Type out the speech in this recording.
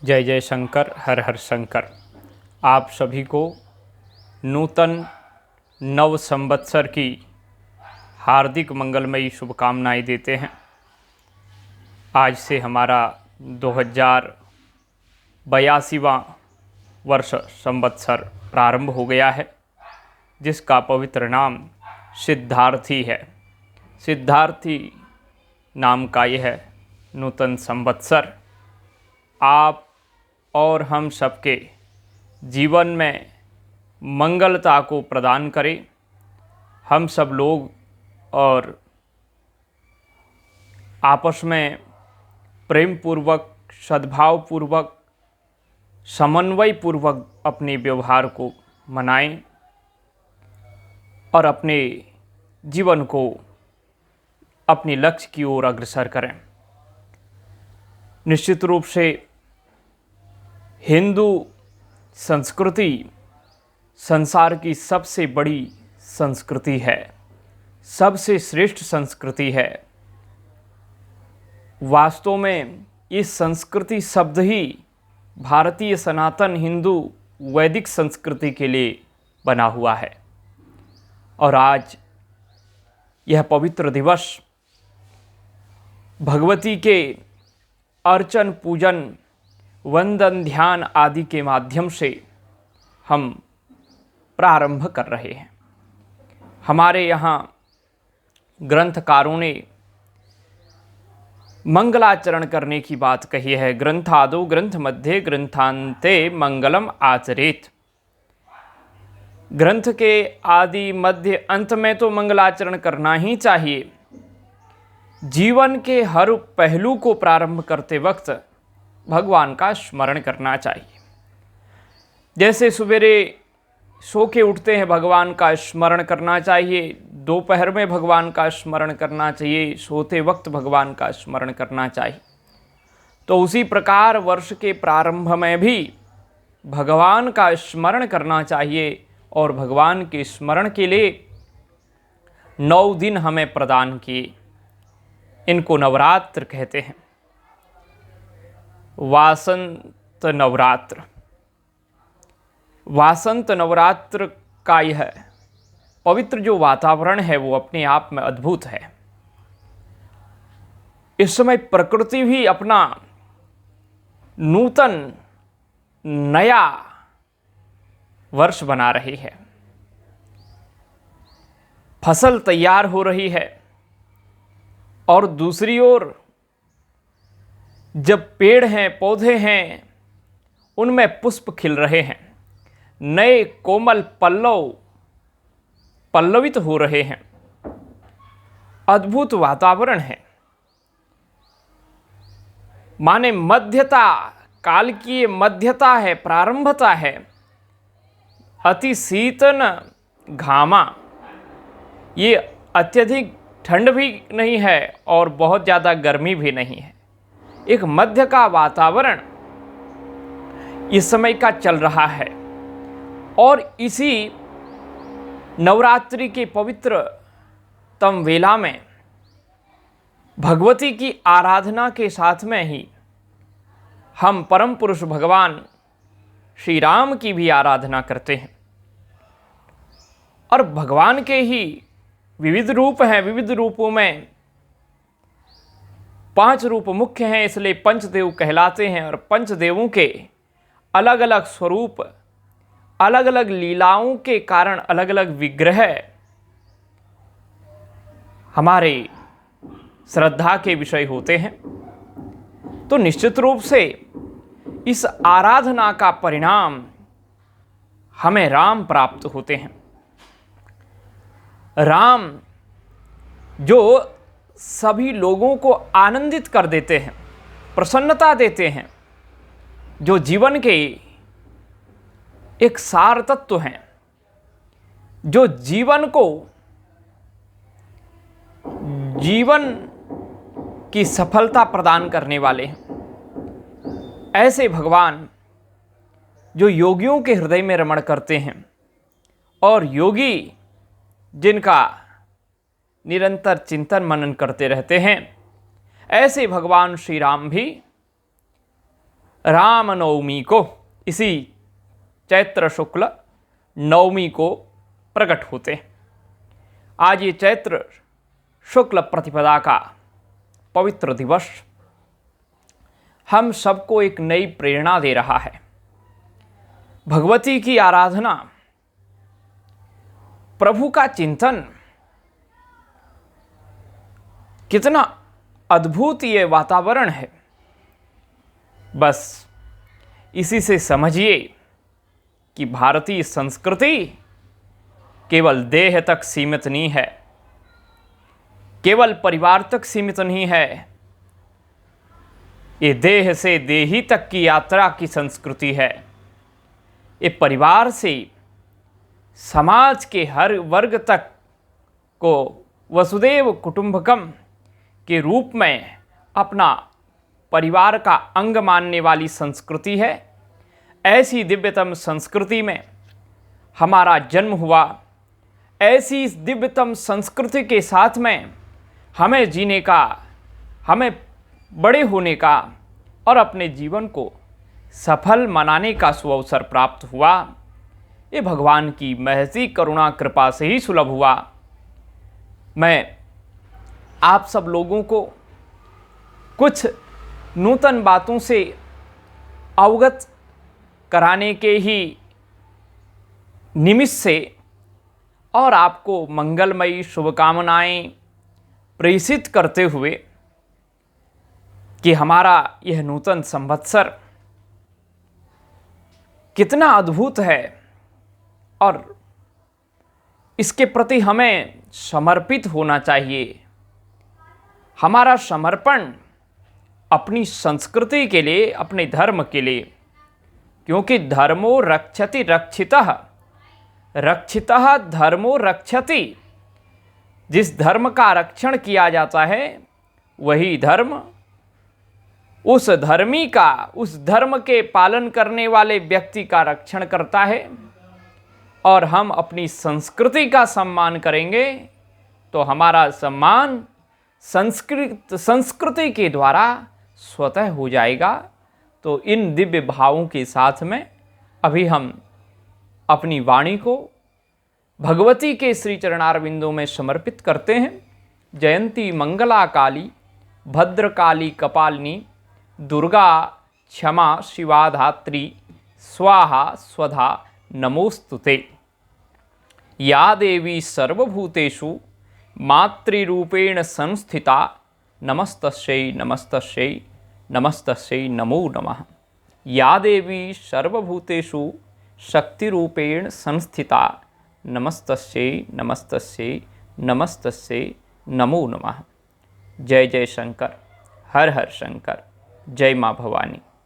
जय जय शंकर, हर हर शंकर। आप सभी को नूतन नव संवत्सर की हार्दिक मंगलमयी शुभकामनाएं देते हैं। आज से हमारा 2082वां वर्ष संवत्सर प्रारंभ हो गया है, जिसका पवित्र नाम सिद्धार्थी है। सिद्धार्थी नाम का यह नूतन संवत्सर आप और हम सबके जीवन में मंगलता को प्रदान करे। हम सब लोग और आपस में प्रेम पूर्वक, सद्भाव पूर्वक, समन्वय पूर्वक अपने व्यवहार को मनाएं और अपने जीवन को अपने लक्ष्य की ओर अग्रसर करें। निश्चित रूप से हिंदू संस्कृति संसार की सबसे बड़ी संस्कृति है, सबसे श्रेष्ठ संस्कृति है। वास्तव में इस संस्कृति शब्द ही भारतीय सनातन हिंदू वैदिक संस्कृति के लिए बना हुआ है। और आज यह पवित्र दिवस भगवती के अर्चन, पूजन, वंदन, ध्यान आदि के माध्यम से हम प्रारंभ कर रहे हैं। हमारे यहाँ ग्रंथकारों ने मंगलाचरण करने की बात कही है। ग्रंथादो ग्रंथ मध्य ग्रंथांते मंगलम आचरेत। ग्रंथ के आदि, मध्य, अंत में तो मंगलाचरण करना ही चाहिए। जीवन के हर पहलू को प्रारंभ करते वक्त भगवान का स्मरण करना चाहिए। जैसे सवेरे सो के उठते हैं, भगवान का स्मरण करना चाहिए। दोपहर में भगवान का स्मरण करना चाहिए। सोते वक्त भगवान का स्मरण करना चाहिए। तो उसी प्रकार वर्ष के प्रारंभ में भी भगवान का स्मरण करना चाहिए। और भगवान के स्मरण के लिए 9 दिन हमें प्रदान किए। इनको नवरात्र कहते हैं। वासंत नवरात्र। वासंत नवरात्र का यह पवित्र जो वातावरण है वो अपने आप में अद्भुत है। इस समय प्रकृति भी अपना नूतन नया वर्ष बना रही है। फसल तैयार हो रही है और दूसरी ओर जब पेड़ हैं, पौधे हैं, उनमें पुष्प खिल रहे हैं। नए कोमल पल्लव पल्लवित हो रहे हैं। अद्भुत वातावरण है। माने मध्यता, काल की ये मध्यता है, प्रारंभता है। अति शीतन घामा, ये अत्यधिक ठंड भी नहीं है और बहुत ज़्यादा गर्मी भी नहीं है। एक मध्य का वातावरण इस समय का चल रहा है। और इसी नवरात्रि के पवित्र तम वेला में भगवती की आराधना के साथ में ही हम परम पुरुष भगवान श्री राम की भी आराधना करते हैं। और भगवान के ही विविध रूप हैं। विविध रूपों में 5 रूप मुख्य हैं, इसलिए पंचदेव कहलाते हैं। और पंचदेवों के अलग अलग स्वरूप, अलग अलग लीलाओं के कारण अलग अलग विग्रह हमारे श्रद्धा के विषय होते हैं। तो निश्चित रूप से इस आराधना का परिणाम हमें राम प्राप्त होते हैं। राम जो सभी लोगों को आनंदित कर देते हैं, प्रसन्नता देते हैं, जो जीवन के एक सार तत्व हैं, जो जीवन को, जीवन की सफलता प्रदान करने वाले हैं। ऐसे भगवान जो योगियों के हृदय में रमण करते हैं और योगी जिनका निरंतर चिंतन मनन करते रहते हैं, ऐसे भगवान श्री राम भी रामनवमी को, इसी चैत्र शुक्ल नवमी को प्रकट होते हैं। आज ये चैत्र शुक्ल प्रतिपदा का पवित्र दिवस हम सबको एक नई प्रेरणा दे रहा है। भगवती की आराधना, प्रभु का चिंतन, कितना अद्भुत ये वातावरण है। बस इसी से समझिए कि भारतीय संस्कृति केवल देह तक सीमित नहीं है, केवल परिवार तक सीमित नहीं है। ये देह से देही तक की यात्रा की संस्कृति है। ये परिवार से समाज के हर वर्ग तक को वसुदेव कुटुंबकम के रूप में अपना परिवार का अंग मानने वाली संस्कृति है। ऐसी दिव्यतम संस्कृति में हमारा जन्म हुआ। ऐसी इस दिव्यतम संस्कृति के साथ में हमें जीने का, हमें बड़े होने का और अपने जीवन को सफल मनाने का सुअवसर प्राप्त हुआ। ये भगवान की महज़ी करुणा कृपा से ही सुलभ हुआ। मैं आप सब लोगों को कुछ नूतन बातों से अवगत कराने के ही निमित्त से और आपको मंगलमयी शुभकामनाएं प्रेषित करते हुए कि हमारा यह नूतन संवत्सर कितना अद्भुत है और इसके प्रति हमें समर्पित होना चाहिए। हमारा समर्पण अपनी संस्कृति के लिए, अपने धर्म के लिए, क्योंकि धर्मो रक्षति रक्षितः, रक्षितः धर्मो रक्षति। जिस धर्म का रक्षण किया जाता है वही धर्म उस धर्मी का, उस धर्म के पालन करने वाले व्यक्ति का रक्षण करता है। और हम अपनी संस्कृति का सम्मान करेंगे तो हमारा सम्मान संस्कृति के द्वारा स्वतः हो जाएगा। तो इन दिव्य भावों के साथ में अभी हम अपनी वाणी को भगवती के श्री चरणारविंदों में समर्पित करते हैं। जयंती मंगला काली भद्रकाली कपालिनी दुर्गा क्षमा शिवा धात्री स्वाहा स्वधा नमोस्तुते। या देवी सर्वभूतेषु मातृरूपेण संस्थिता नमस्तस्यै नमस्तस्यै नमस्तस्यै नमो नमः। या देवी सर्वभूतेषु शक्तिरूपेण संस्थिता नमस्तस्यै नमस्तस्यै नमस्तस्यै नमो नमः। जय जय शंकर, हर हर शंकर, जय माँ भवानी।